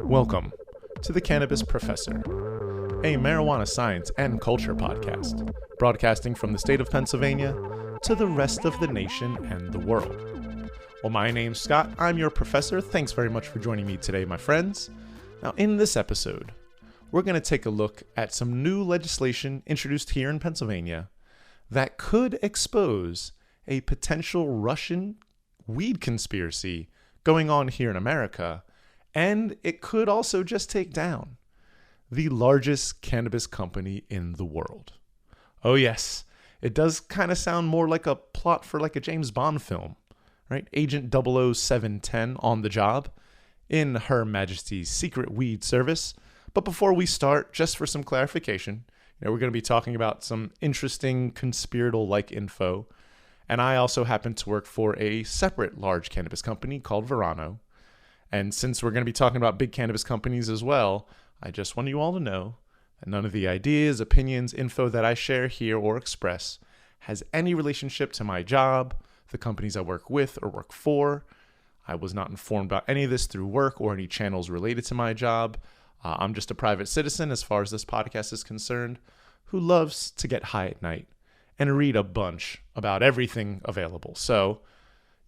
Welcome to the Cannabis Professor, a marijuana science and culture podcast, broadcasting from the state of Pennsylvania to the rest of the nation and the world. Well, my name's Scott. I'm your professor. Thanks very much for joining me today, my friends. Now, in this episode, we're going to take a look at some new legislation introduced here in Pennsylvania that could expose a potential Russian weed conspiracy going on here in America, and it could also just take down the largest cannabis company in the world. Oh yes, it does kind of sound more like a plot for like a James Bond film, right? Agent 00710 on the job in Her Majesty's Secret Weed Service. But before we start, just for some clarification, we're going to be talking about some interesting conspiratorial-like info. And I also happen to work for a separate large cannabis company called Verano. And since we're going to be talking about big cannabis companies as well, I just want you all to know that none of the ideas, opinions, info that I share here or express has any relationship to my job, the companies I work with or work for. I was not informed about any of this through work or any channels related to my job. I'm just a private citizen as far as this podcast is concerned who loves to get high at night and read a bunch about everything available. So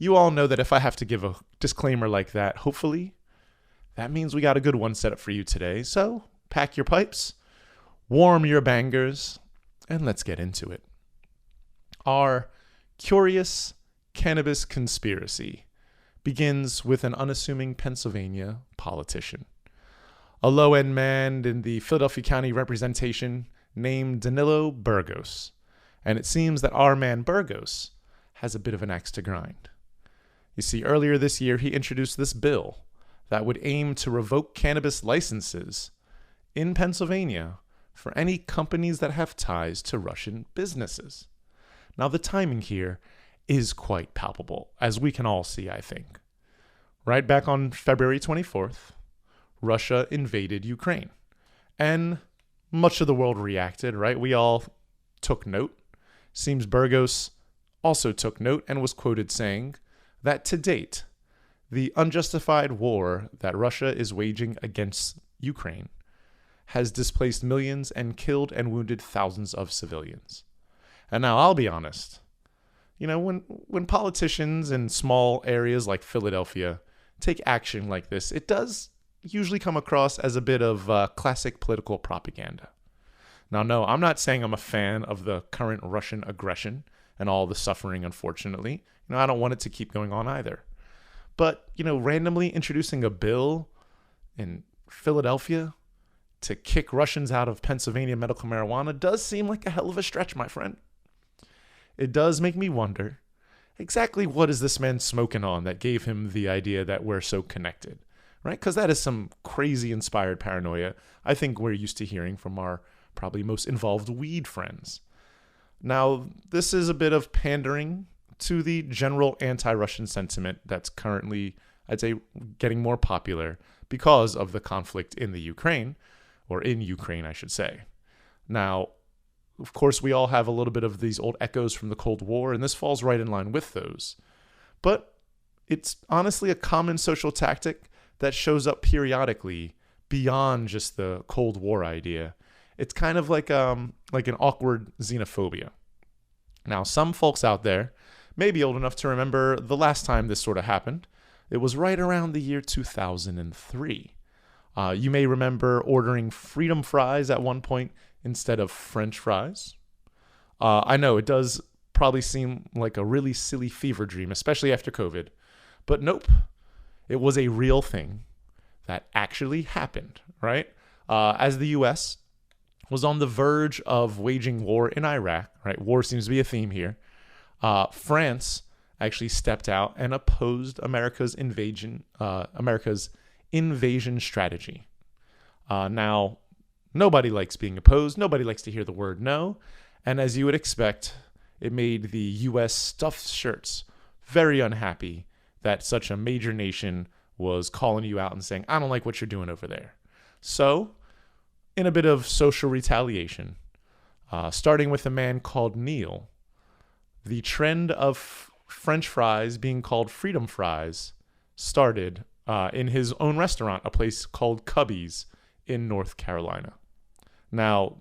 you all know that if I have to give a disclaimer like that, hopefully that means we got a good one set up for you today. So pack your pipes, warm your bangers, and let's get into it. Our curious cannabis conspiracy begins with an unassuming Pennsylvania politician, a low-end man in the Philadelphia County representation named Danilo Burgos. And it seems that our man Burgos has a bit of an axe to grind. You see, earlier this year, he introduced this bill that would aim to revoke cannabis licenses in Pennsylvania for any companies that have ties to Russian businesses. Now, the timing here is quite palpable, as we can all see, I think. Right back on February 24th, Russia invaded Ukraine. And much of the world reacted, right? We all took note. Seems Burgos also took note and was quoted saying that to date, the unjustified war that Russia is waging against Ukraine has displaced millions and killed and wounded thousands of civilians. And now I'll be honest, when politicians in small areas like Philadelphia take action like this, it does usually come across as a bit of classic political propaganda. Now, no, I'm not saying I'm a fan of the current Russian aggression and all the suffering, unfortunately. I don't want it to keep going on either. But, randomly introducing a bill in Philadelphia to kick Russians out of Pennsylvania medical marijuana does seem like a hell of a stretch, my friend. It does make me wonder, exactly what is this man smoking on that gave him the idea that we're so connected, right? Because that is some crazy inspired paranoia I think we're used to hearing from our probably most involved weed friends. Now, this is a bit of pandering to the general anti-Russian sentiment that's currently, I'd say, getting more popular because of the conflict in the Ukraine, or in Ukraine, I should say. Now, of course, we all have a little bit of these old echoes from the Cold War, and this falls right in line with those. But it's honestly a common social tactic that shows up periodically beyond just the Cold War idea. It's kind of like an awkward xenophobia. Now, some folks out there may be old enough to remember the last time this sort of happened. It was right around the year 2003. You may remember ordering freedom fries at one point instead of French fries. I know it does probably seem like a really silly fever dream, especially after COVID. But nope, it was a real thing that actually happened, right? As the U.S. was on the verge of waging war in Iraq, right? War seems to be a theme here. France actually stepped out and opposed America's invasion strategy. Now, nobody likes being opposed. Nobody likes to hear the word no. And as you would expect, it made the U.S. stuffed shirts very unhappy that such a major nation was calling you out and saying, I don't like what you're doing over there. So, in a bit of social retaliation, starting with a man called Neil, the trend of French fries being called freedom fries started in his own restaurant, a place called Cubby's in North Carolina. Now,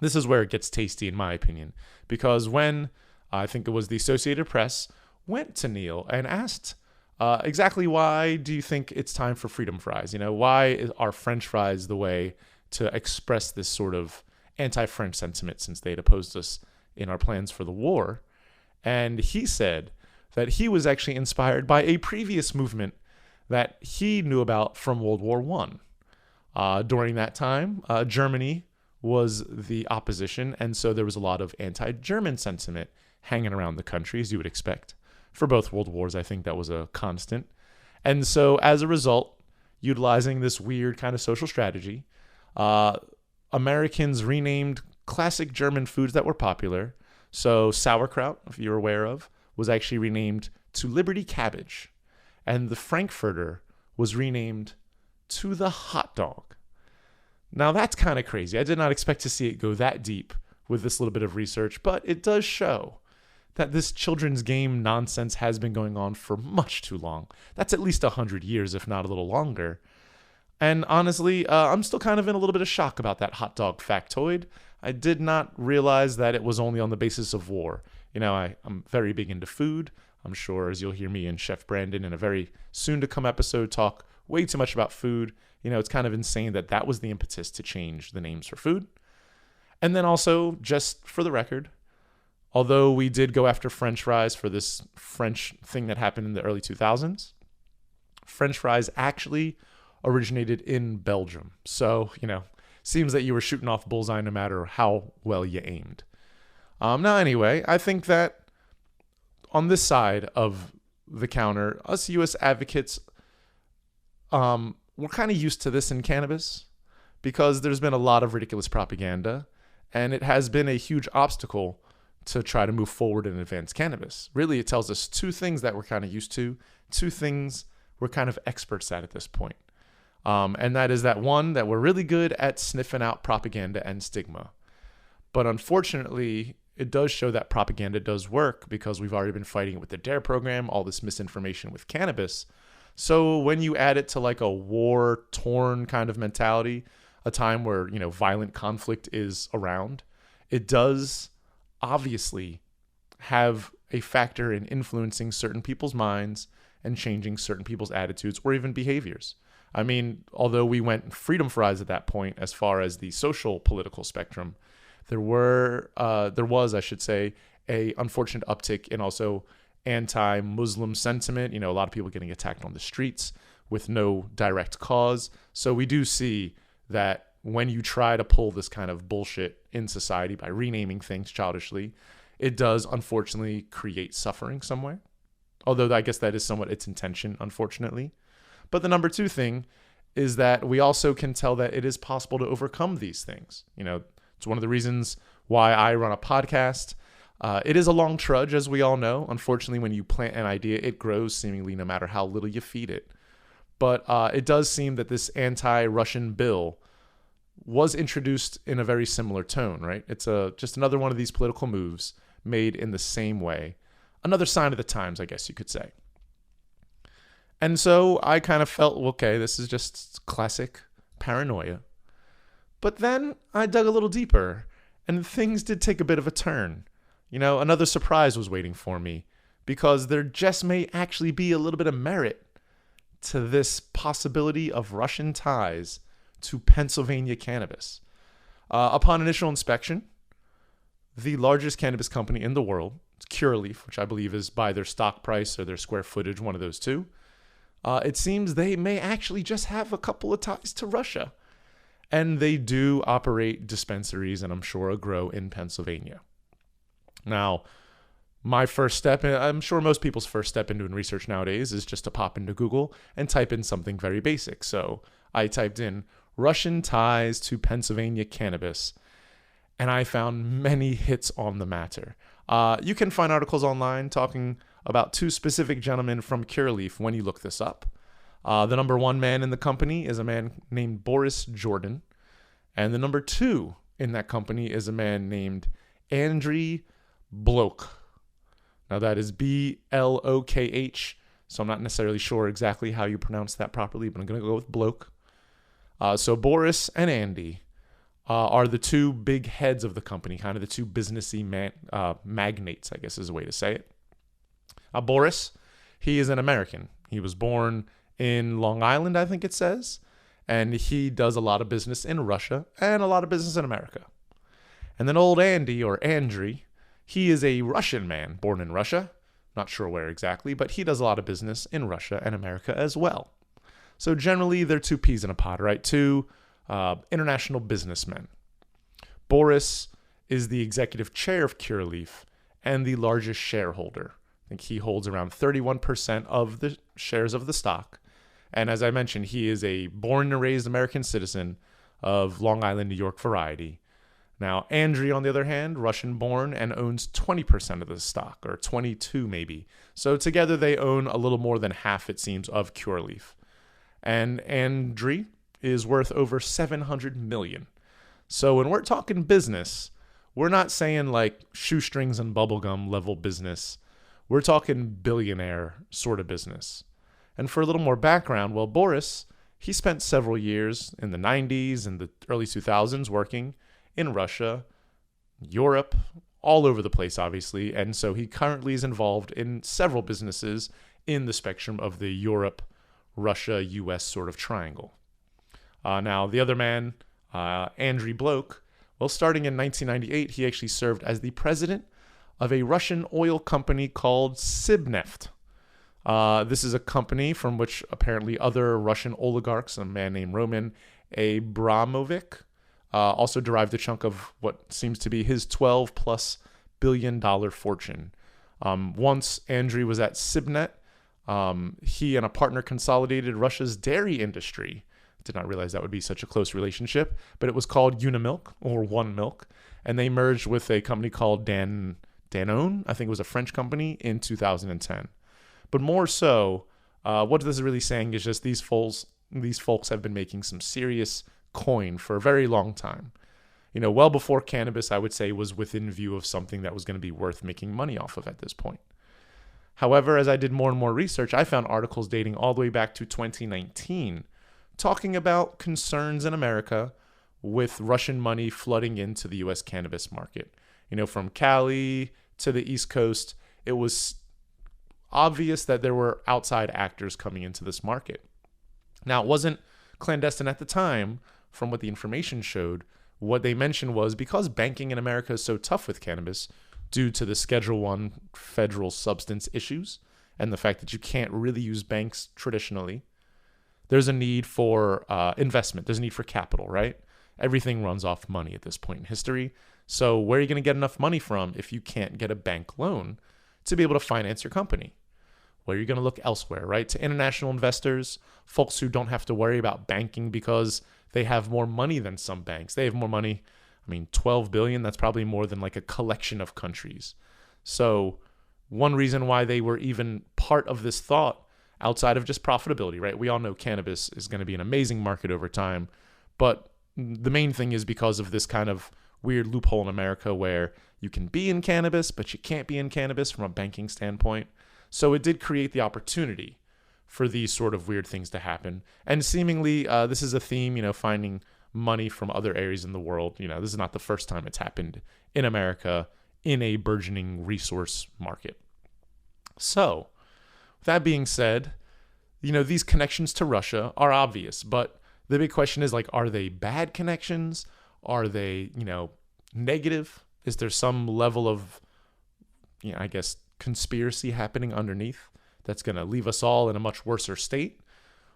this is where it gets tasty, in my opinion, because when I think it was the Associated Press went to Neil and asked exactly why do you think it's time for freedom fries? Why are French fries the way to express this sort of anti-French sentiment since they'd opposed us in our plans for the war? And he said that he was actually inspired by a previous movement that he knew about from World War I. During that time, Germany was the opposition, and so there was a lot of anti-German sentiment hanging around the country, as you would expect. For both world wars, I think that was a constant. And so as a result, utilizing this weird kind of social strategy, Americans renamed classic German foods that were popular. So sauerkraut, if you're aware of, was actually renamed to Liberty Cabbage. And the Frankfurter was renamed to the hot dog. Now that's kind of crazy. I did not expect to see it go that deep with this little bit of research, but it does show that this children's game nonsense has been going on for much too long. That's at least 100 years, if not a little longer. And honestly, I'm still kind of in a little bit of shock about that hot dog factoid. I did not realize that it was only on the basis of war. I'm very big into food. I'm sure, as you'll hear me and Chef Brandon in a very soon-to-come episode talk way too much about food. It's kind of insane that was the impetus to change the names for food. And then also, just for the record, although we did go after French fries for this French thing that happened in the early 2000s, French fries actually originated in Belgium. So, seems that you were shooting off bullseye no matter how well you aimed. Now, anyway, I think that on this side of the counter, us U.S. advocates, we're kind of used to this in cannabis because there's been a lot of ridiculous propaganda, and it has been a huge obstacle to try to move forward and advance cannabis. Really, it tells us two things that we're kind of used to, two things we're kind of experts at this point. And that is that one, that we're really good at sniffing out propaganda and stigma. But unfortunately, it does show that propaganda does work because we've already been fighting it with the DARE program, all this misinformation with cannabis. So when you add it to like a war-torn kind of mentality, a time where, violent conflict is around, it does obviously have a factor in influencing certain people's minds and changing certain people's attitudes or even behaviors. I mean, although we went freedom fries at that point as far as the social political spectrum, there was, I should say, a unfortunate uptick in also anti-Muslim sentiment. A lot of people getting attacked on the streets with no direct cause. So we do see that when you try to pull this kind of bullshit in society by renaming things childishly, it does unfortunately create suffering somewhere. Although I guess that is somewhat its intention, unfortunately. But the number two thing is that we also can tell that it is possible to overcome these things. It's one of the reasons why I run a podcast. It is a long trudge, as we all know. Unfortunately, when you plant an idea, it grows seemingly no matter how little you feed it. But it does seem that this anti-Russian bill was introduced in a very similar tone, right? It's just another one of these political moves made in the same way. Another sign of the times, I guess you could say. And so I kind of felt, okay, this is just classic paranoia. But then I dug a little deeper, and things did take a bit of a turn. Another surprise was waiting for me, because there just may actually be a little bit of merit to this possibility of Russian ties to Pennsylvania cannabis. Upon initial inspection, the largest cannabis company in the world, it's Curaleaf, which I believe is by their stock price or their square footage, one of those two. It seems they may actually just have a couple of ties to Russia. And they do operate dispensaries and I'm sure a grow in Pennsylvania. Now, my first step, and I'm sure most people's first step in doing research nowadays, is just to pop into Google and type in something very basic. So I typed in Russian ties to Pennsylvania cannabis, and I found many hits on the matter. You can find articles online talking about two specific gentlemen from Curaleaf when you look this up. The number one man in the company is a man named Boris Jordan, and the number two in that company is a man named Andriy Blok. Now that is Blokh. So I'm not necessarily sure exactly how you pronounce that properly, but I'm going to go with bloke. So Boris and Andy are the two big heads of the company, kind of the two businessy magnates, I guess is a way to say it. Boris, he is an American. He was born in Long Island, I think it says, and he does a lot of business in Russia and a lot of business in America. And then old Andy, or Andriy, he is a Russian man born in Russia. Not sure where exactly, but he does a lot of business in Russia and America as well. So generally, they're two peas in a pod, right? Two international businessmen. Boris is the executive chair of Cureleaf and the largest shareholder. I think he holds around 31% of the shares of the stock. And as I mentioned, he is a born and raised American citizen of Long Island, New York variety. Now, Andriy, on the other hand, Russian-born and owns 20% of the stock, or 22 maybe. So together they own a little more than half, it seems, of Cureleaf. And Andriy is worth over $700 million. So when we're talking business, we're not saying like shoestrings and bubblegum level business. We're talking billionaire sort of business. And for a little more background, well, Boris, he spent several years in the 90s and the early 2000s working in Russia, Europe, all over the place, obviously. And so he currently is involved in several businesses in the spectrum of the Europe, Russia, US sort of triangle. Now, the other man, Andriy Bloke, well, starting in 1998, he actually served as the president of a Russian oil company called Sibneft. This is a company from which apparently other Russian oligarchs, a man named Roman Abramovich, also derived a chunk of what seems to be his $12+ billion fortune. Once Andriy was at Sibnet, he and a partner consolidated Russia's dairy industry. Did not realize that would be such a close relationship, but it was called Unimilk, or One Milk, and they merged with a company called Danone, I think it was a French company, in 2010. But more so, what this is really saying is just these folks have been making some serious coin for a very long time. You know, well before cannabis, I would say, was within view of something that was going to be worth making money off of at this point. However, as I did more and more research, I found articles dating all the way back to 2019 talking about concerns in America with Russian money flooding into the U.S. cannabis market. You know, from Cali to the East Coast, it was obvious that there were outside actors coming into this market. Now, it wasn't clandestine at the time. From what the information showed, what they mentioned was because banking in America is so tough with cannabis due to the Schedule I federal substance issues and the fact that you can't really use banks traditionally, there's a need for investment. There's a need for capital, right? Everything runs off money at this point in history. So where are you going to get enough money from if you can't get a bank loan to be able to finance your company? Well, you're going to look elsewhere, right? To international investors, folks who don't have to worry about banking because they have more money than some banks. They have more money. I mean, 12 billion, that's probably more than like a collection of countries. So one reason why they were even part of this thought outside of just profitability, right? We all know cannabis is going to be an amazing market over time, but the main thing is because of this kind of weird loophole in America where you can be in cannabis, but you can't be in cannabis from a banking standpoint. So it did create the opportunity for these sort of weird things to happen. And seemingly, this is a theme, you know, finding money from other areas in the world. You know, this is not the first time it's happened in America in a burgeoning resource market. So, with that being said, you know, these connections to Russia are obvious, but the big question is, like, are they bad connections? Are they, you know, negative? Is there some level of, you know, I guess, conspiracy happening underneath that's going to leave us all in a much worse state?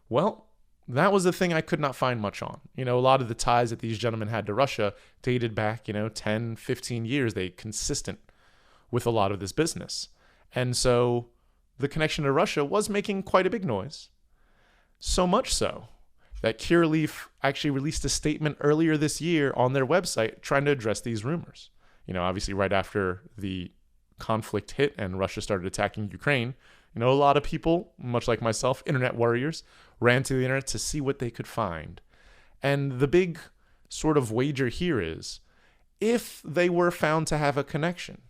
Well, that was the thing I could not find much on. You know, a lot of the ties that these gentlemen had to Russia dated back, 10, 15 years. They consistent with a lot of this business. And so the connection to Russia was making quite a big noise. So much so that Cureleaf actually released a statement earlier this year on their website trying to address these rumors. You know, obviously right after the conflict hit and Russia started attacking Ukraine, a lot of people, much like myself, internet warriors, ran to the internet to see what they could find. And the big sort of wager here is, if they were found to have a connection,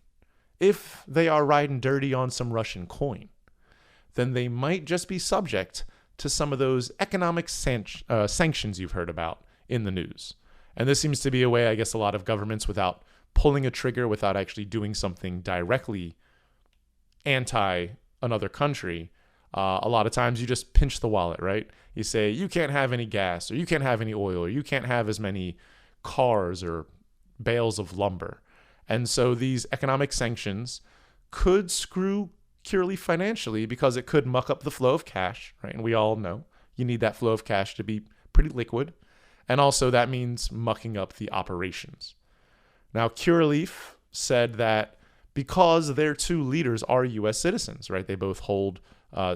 if they are riding dirty on some Russian coin, then they might just be subject to some of those economic sanctions you've heard about in the news. And this seems to be a way, I guess, a lot of governments, without pulling a trigger, without actually doing something directly anti another country, a lot of times you just pinch the wallet, right? You say, you can't have any gas, or you can't have any oil, or you can't have as many cars or bales of lumber. And so these economic sanctions could screw Curaleaf financially, because it could muck up the flow of cash, right? And we all know you need that flow of cash to be pretty liquid. And also that means mucking up the operations. Now, Curaleaf said that because their two leaders are U.S. citizens, right? They both hold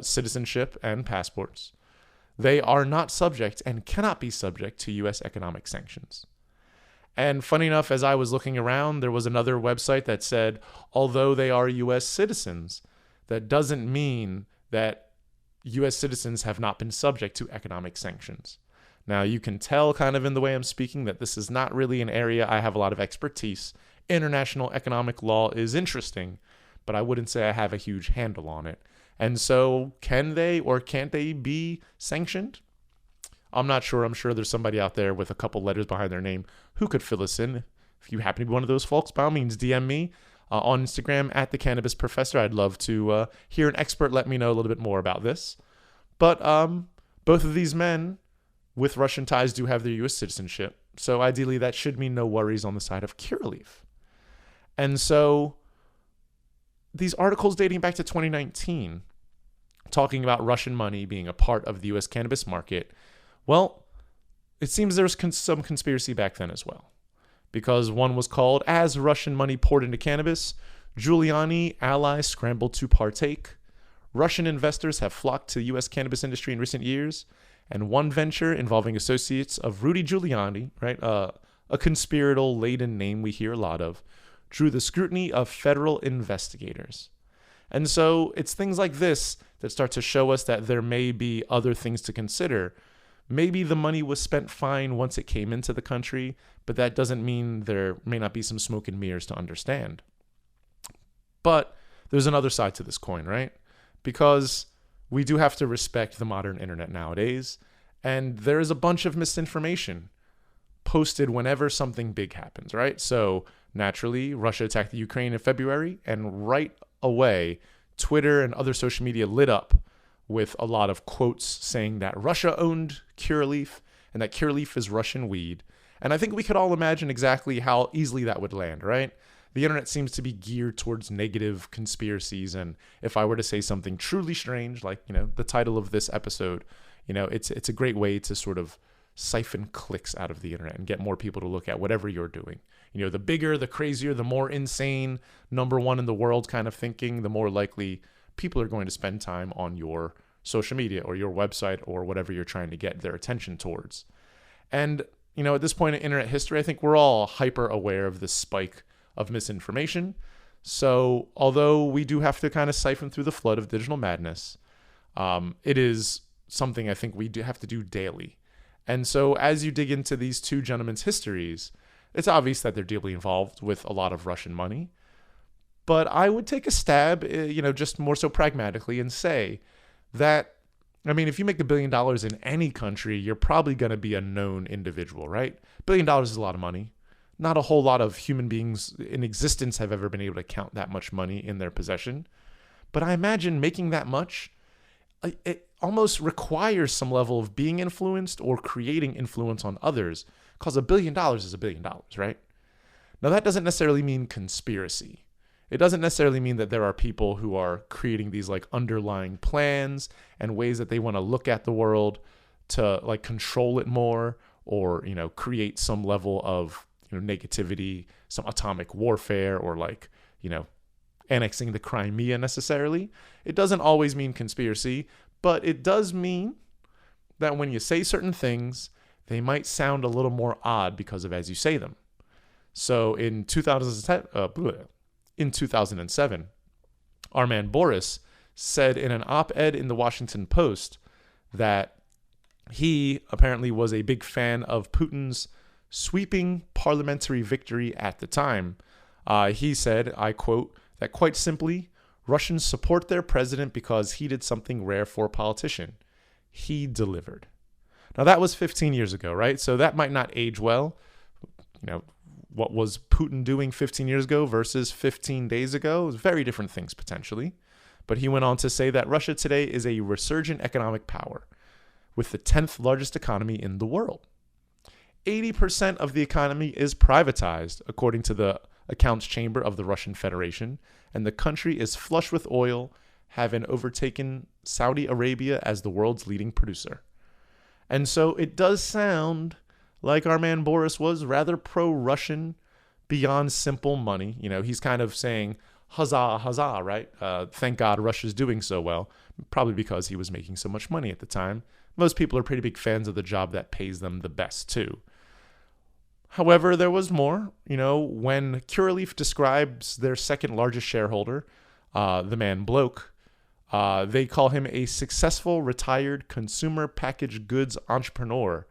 citizenship and passports. They are not subject and cannot be subject to U.S. economic sanctions. And funny enough, as I was looking around, there was another website that said, although they are U.S. citizens, that doesn't mean that U.S. citizens have not been subject to economic sanctions. Now, you can tell kind of in the way I'm speaking that this is not really an area I have a lot of expertise. International economic law is interesting, but I wouldn't say I have a huge handle on it. And so can they or can't they be sanctioned? I'm not sure. I'm sure there's somebody out there with a couple letters behind their name who could fill us in. If you happen to be one of those folks, by all means, DM me on Instagram at the Cannabis Professor. I'd love to hear an expert let me know a little bit more about this. But both of these men with Russian ties do have their U.S. citizenship. So ideally, that should mean no worries on the side of Curaleaf. And so these articles dating back to 2019, talking about Russian money being a part of the U.S. cannabis market, well, it seems there was some conspiracy back then as well. Because one was called, As Russian Money Poured into Cannabis, Giuliani allies scrambled to partake. Russian investors have flocked to the U.S. cannabis industry in recent years. And one venture involving associates of Rudy Giuliani, right, a conspiratorial-laden name we hear a lot of, drew the scrutiny of federal investigators. And so it's things like this that start to show us that there may be other things to consider. Maybe the money was spent fine once it came into the country, but that doesn't mean there may not be some smoke and mirrors to understand. But there's another side to this coin, right? Because we do have to respect the modern internet nowadays, and there is a bunch of misinformation posted whenever something big happens, right? So naturally, Russia attacked the Ukraine in February, and right away, Twitter and other social media lit up with a lot of quotes saying that Russia owned Curaleaf and that Curaleaf is Russian weed. And I think we could all imagine exactly how easily that would land, right? The internet seems to be geared towards negative conspiracies. And if I were to say something truly strange, like, the title of this episode, it's a great way to sort of siphon clicks out of the internet and get more people to look at whatever you're doing. The bigger, the crazier, the more insane, number one in the world kind of thinking, the more likely people are going to spend time on your social media or your website or whatever you're trying to get their attention towards. And, at this point in internet history, I think we're all hyper aware of this spike of misinformation. So although we do have to kind of siphon through the flood of digital madness, it is something I think we do have to do daily. And so as you dig into these two gentlemen's histories, it's obvious that they're deeply involved with a lot of Russian money. But I would take a stab, just more so pragmatically and say that, if you make $1 billion in any country, you're probably going to be a known individual, right? $1 billion is a lot of money. Not a whole lot of human beings in existence have ever been able to count that much money in their possession. But I imagine making that much, it almost requires some level of being influenced or creating influence on others, because $1 billion is $1 billion, right? Now, that doesn't necessarily mean conspiracy. It doesn't necessarily mean that there are people who are creating these like underlying plans and ways that they want to look at the world to like control it more or, create some level of negativity, some atomic warfare, or like, annexing the Crimea necessarily. It doesn't always mean conspiracy, but it does mean that when you say certain things, they might sound a little more odd because of as you say them. So in 2007, our man Boris said in an op-ed in the Washington Post that he apparently was a big fan of Putin's sweeping parliamentary victory at the time. He said, I quote, that quite simply, Russians support their president because he did something rare for a politician. He delivered. Now, that was 15 years ago, right? So that might not age well. What was Putin doing 15 years ago versus 15 days ago? Very different things, potentially. But he went on to say that Russia today is a resurgent economic power with the 10th largest economy in the world. 80% of the economy is privatized, according to the accounts chamber of the Russian Federation, and the country is flush with oil, having overtaken Saudi Arabia as the world's leading producer. And so it does sound like our man Boris was rather pro-Russian beyond simple money. He's kind of saying, huzzah, huzzah, right? Thank God Russia's doing so well, probably because he was making so much money at the time. Most people are pretty big fans of the job that pays them the best, too. However, there was more. When Curaleaf describes their second largest shareholder, the man Bloke, they call him a successful retired consumer packaged goods entrepreneur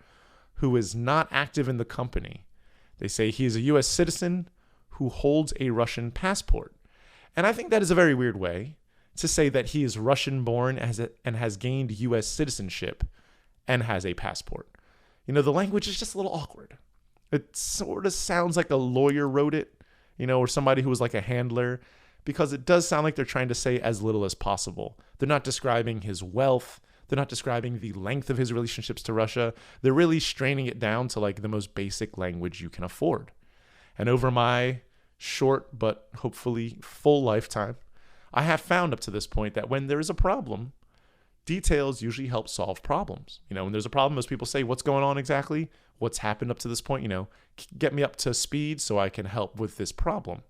who is not active in the company. They say he is a U.S. citizen who holds a Russian passport. And I think that is a very weird way to say that he is Russian-born and has gained U.S. citizenship and has a passport. The language is just a little awkward. It sort of sounds like a lawyer wrote it, or somebody who was like a handler, because it does sound like they're trying to say as little as possible. They're not describing his wealth. They're not describing the length of his relationships to Russia. They're really straining it down to like the most basic language you can afford. And over my short but hopefully full lifetime, I have found up to this point that when there is a problem, details usually help solve problems. When there's a problem, most people say, what's going on exactly? What's happened up to this point? Get me up to speed so I can help with this problem.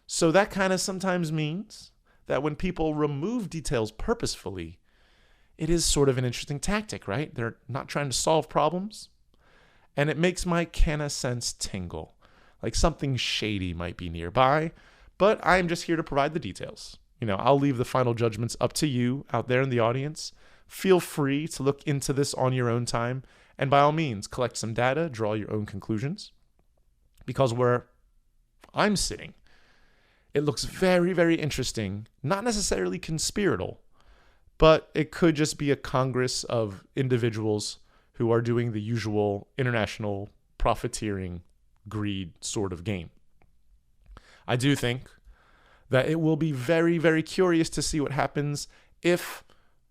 So that kind of sometimes means that when people remove details purposefully, it is sort of an interesting tactic, right? They're not trying to solve problems. And it makes my canna sense tingle, like something shady might be nearby, but I'm just here to provide the details. I'll leave the final judgments up to you out there in the audience. Feel free to look into this on your own time, and by all means, collect some data, draw your own conclusions. Because where I'm sitting, it looks very, very interesting, not necessarily conspiratorial, but it could just be a congress of individuals who are doing the usual international profiteering, greed sort of game. I do think that it will be very, very curious to see what happens if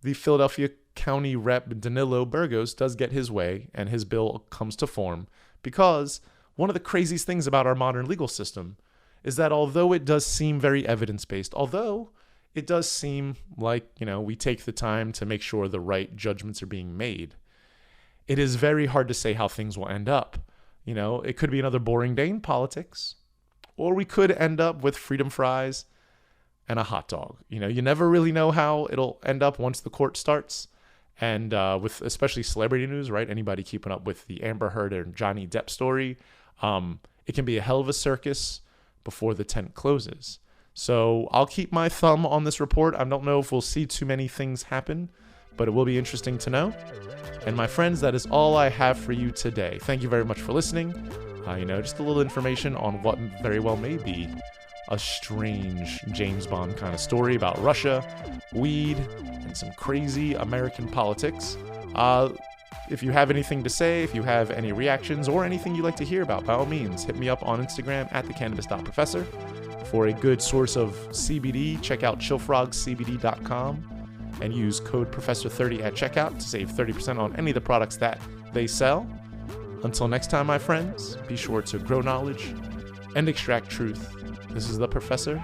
the Philadelphia County Rep Danilo Burgos does get his way and his bill comes to form, because one of the craziest things about our modern legal system is that although it does seem very evidence-based, although it does seem like, we take the time to make sure the right judgments are being made, it is very hard to say how things will end up. It could be another boring day in politics, or we could end up with freedom fries and a hot dog. You never really know how it'll end up once the court starts. And with especially celebrity news, right? Anybody keeping up with the Amber Heard and Johnny Depp story, it can be a hell of a circus before the tent closes. So I'll keep my thumb on this report. I don't know if we'll see too many things happen, but it will be interesting to know. And my friends, that is all I have for you today. Thank you very much for listening. Just a little information on what very well may be a strange James Bond kind of story about Russia, weed, and some crazy American politics. If you have anything to say, if you have any reactions or anything you'd like to hear about, by all means, hit me up on Instagram at thecannabis.professor. For a good source of CBD, check out chillfrogscbd.com and use code Professor30 at checkout to save 30% on any of the products that they sell. Until next time, my friends, be sure to grow knowledge and extract truth. This is the Professor